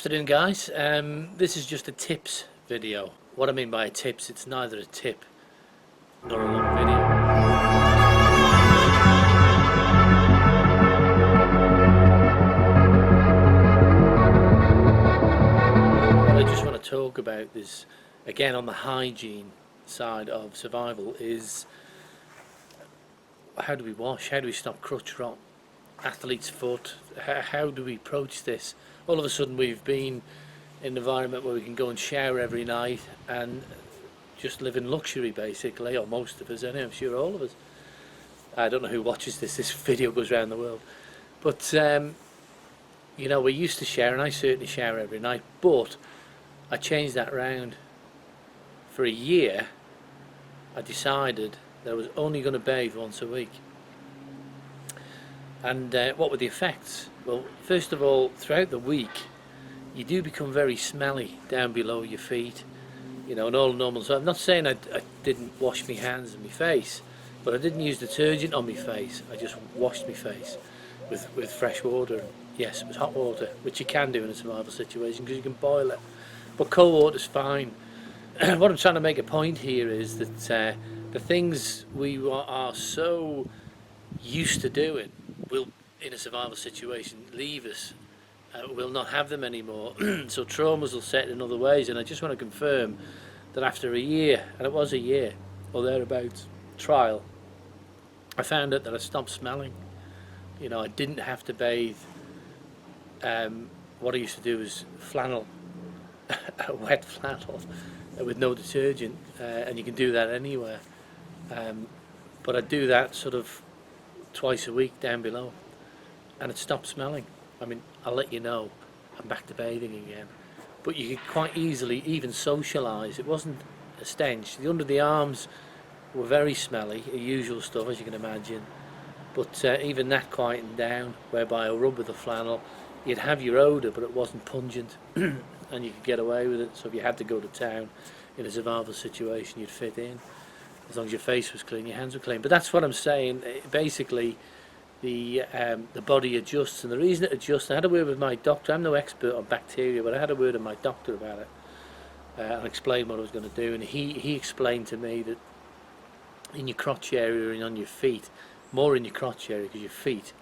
Afternoon guys, this is just a tips video. What I mean by a tips, it's neither a tip nor a long video. What I just want to talk about is, again on the hygiene side of survival, is how do we wash, how do we stop crutch rot, athlete's foot, how do we approach this? All of a sudden we've been in an environment where we can go and shower every night and just live in luxury basically, or most of us anyway, I'm sure all of us. I don't know who watches this video goes around the world, but you know, we're used to shower, and I certainly shower every night, but I changed that round. For a year I decided that I was only going to bathe once a week. And what were the effects? Well, first of all, throughout the week you do become very smelly down below your feet, you know, and all normal. So I'm not saying I didn't wash my hands and my face, but I didn't use detergent on my face. I just washed my face with fresh water. Yes, it was hot water, which you can do in a survival situation because you can boil it, but cold water's fine. What I'm trying to make a point here is that the things we are so used to doing will, in a survival situation, leave us. We'll not have them anymore. So traumas will set in other ways, and I just want to confirm that after a year, and it was a year or thereabouts trial, I found out that I stopped smelling. You know, I didn't have to bathe. What I used to do was flannel, a wet flannel with no detergent, and you can do that anywhere. But I do that sort of twice a week down below, and it stopped smelling. I mean, I'll let you know, I'm back to bathing again. But you could quite easily even socialise. It wasn't a stench. The under the arms were very smelly, usual stuff as you can imagine. But even that quietened down, whereby I rub with the flannel, you'd have your odour, but it wasn't pungent, and you could get away with it. So if you had to go to town in a survival situation, you'd fit in. As long as your face was clean, your hands were clean. But that's what I'm saying. Basically, the body adjusts, and the reason it adjusts, I had a word with my doctor. I'm no expert on bacteria, but I had a word with my doctor about it and explained what I was going to do. And he explained to me that in your crotch area and on your feet, more in your crotch area because your feet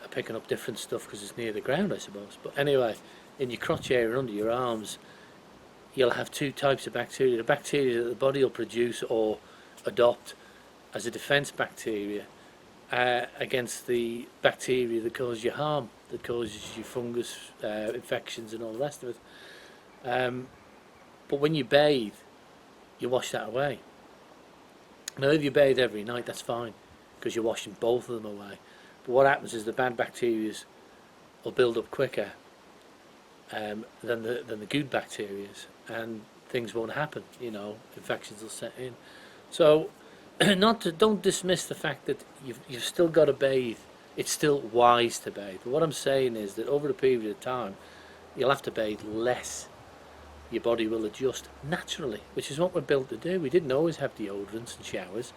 are picking up different stuff because it's near the ground, I suppose. But anyway, in your crotch area and under your arms, you'll have two types of bacteria. The bacteria that the body will produce or adopt as a defense bacteria against the bacteria that cause you harm, that causes you fungus infections and all the rest of it. But when you bathe, you wash that away. Now if you bathe every night, that's fine because you're washing both of them away. But what happens is the bad bacteria will build up quicker than the good bacteria, and things won't happen, you know, infections will set in. So don't dismiss the fact that you've still got to bathe. It's still wise to bathe. But what I'm saying is that over a period of time you'll have to bathe less. Your body will adjust naturally, which is what we're built to do. We didn't always have deodorants and showers.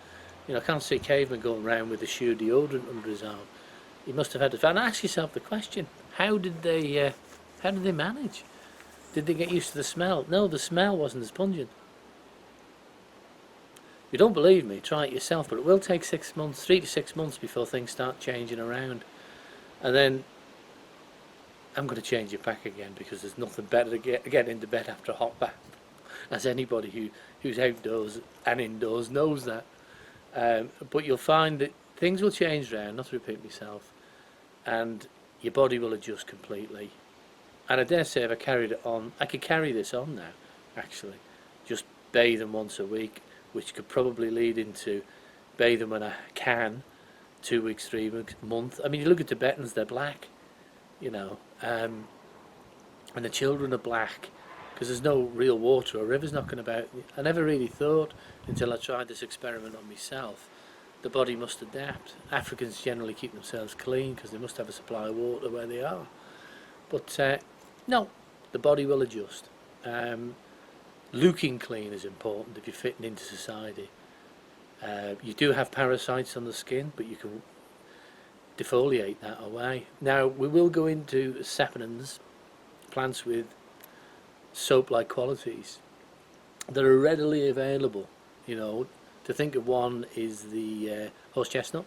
You know, I can't see a caveman going around with a sheer deodorant under his arm. He must have had to. And ask yourself the question: how did they manage? Did they get used to the smell? No, the smell wasn't as pungent. If you don't believe me, try it yourself, but it will take 6 months, 3 to 6 months before things start changing around. And then I'm going to change it back again because there's nothing better to get into bed after a hot bath, as anybody who's outdoors and indoors knows that. But you'll find that things will change around, not to repeat myself, and your body will adjust completely. And I dare say if I carried it on, I could carry this on now, actually. Just bathing once a week, which could probably lead into bathing when I can, 2 weeks, 3 weeks, a month. I mean, you look at Tibetans, they're black, you know, and the children are black because there's no real water or rivers knocking about. I never really thought until I tried this experiment on myself. The body must adapt. Africans generally keep themselves clean because they must have a supply of water where they are. But no, the body will adjust. Looking clean is important if you're fitting into society. You do have parasites on the skin, but you can defoliate that away. Now we will go into saponins plants with soap-like qualities that are readily available. You know, to think of one is the horse chestnut.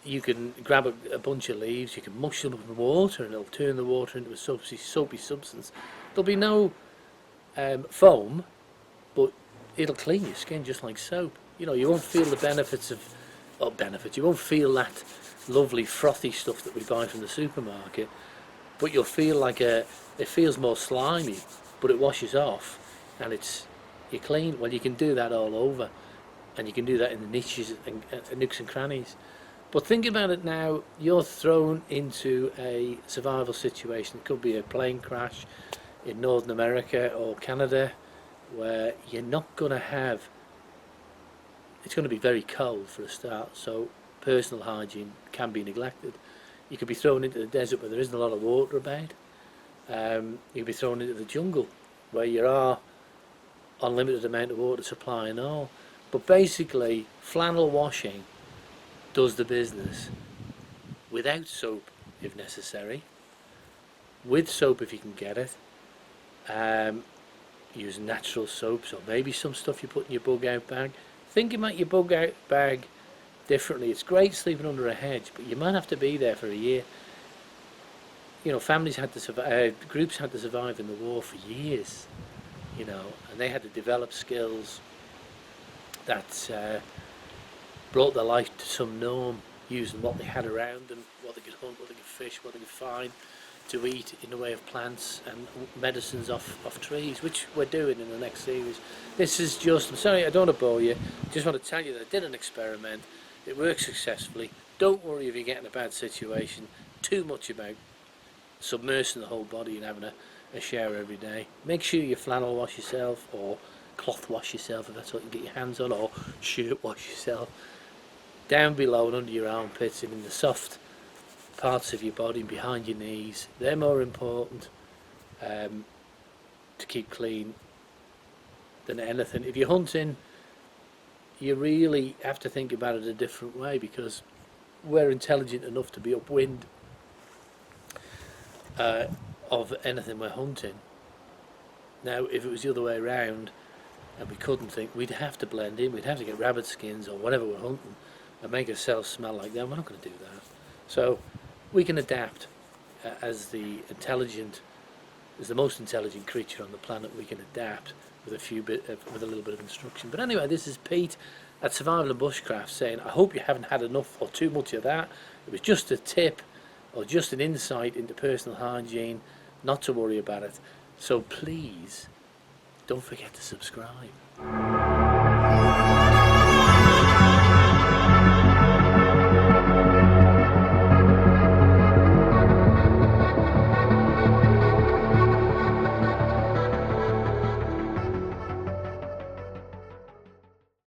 You can grab a bunch of leaves, you can mush them up in water, and it'll turn the water into a soapy substance. There'll be no foam, but it'll clean your skin just like soap. You know, you won't feel the benefits of, you won't feel that lovely frothy stuff that we buy from the supermarket, but you'll feel like it feels more slimy, but it washes off, and you're clean. Well, you can do that all over, and you can do that in the niches and nooks and crannies. But think about it now, you're thrown into a survival situation. It could be a plane crash in Northern America or Canada, where you're not going to have, it's going to be very cold for a start, so personal hygiene can be neglected. You could be thrown into the desert where there isn't a lot of water about. You could be thrown into the jungle where you are unlimited amount of water supply and all. But basically, flannel washing does the business without soap if necessary, with soap if you can get it. Use natural soaps, or maybe some stuff you put in your bug out bag. Think about your bug out bag differently. It's great sleeping under a hedge, but you might have to be there for a year. You know, families had to survive, groups had to survive in the war for years, you know, and they had to develop skills that brought their life to some norm, using what they had around them, what they could hunt, what they could fish, what they could find to eat in the way of plants and medicines off trees, which we're doing in the next series. This is just, I'm sorry, I don't want to bore you, just want to tell you that I did an experiment. It worked successfully. Don't worry if you get in a bad situation too much about submersing the whole body and having a shower every day. Make sure you flannel wash yourself, or cloth wash yourself if that's what you can get your hands on, or shirt wash yourself. Down below and under your armpits and in the soft parts of your body behind your knees. They're more important to keep clean than anything. If you're hunting, you really have to think about it a different way, because we're intelligent enough to be upwind of anything we're hunting. Now, if it was the other way around and we couldn't think, we'd have to blend in, we'd have to get rabbit skins or whatever we're hunting and make ourselves smell like them. We're not going to do that. So we can adapt as the most intelligent creature on the planet. We can adapt with with a little bit of instruction. But anyway, this is Pete at Survival and Bushcraft saying, I hope you haven't had enough or too much of that. It was just a tip or just an insight into personal hygiene, not to worry about it. So please don't forget to subscribe.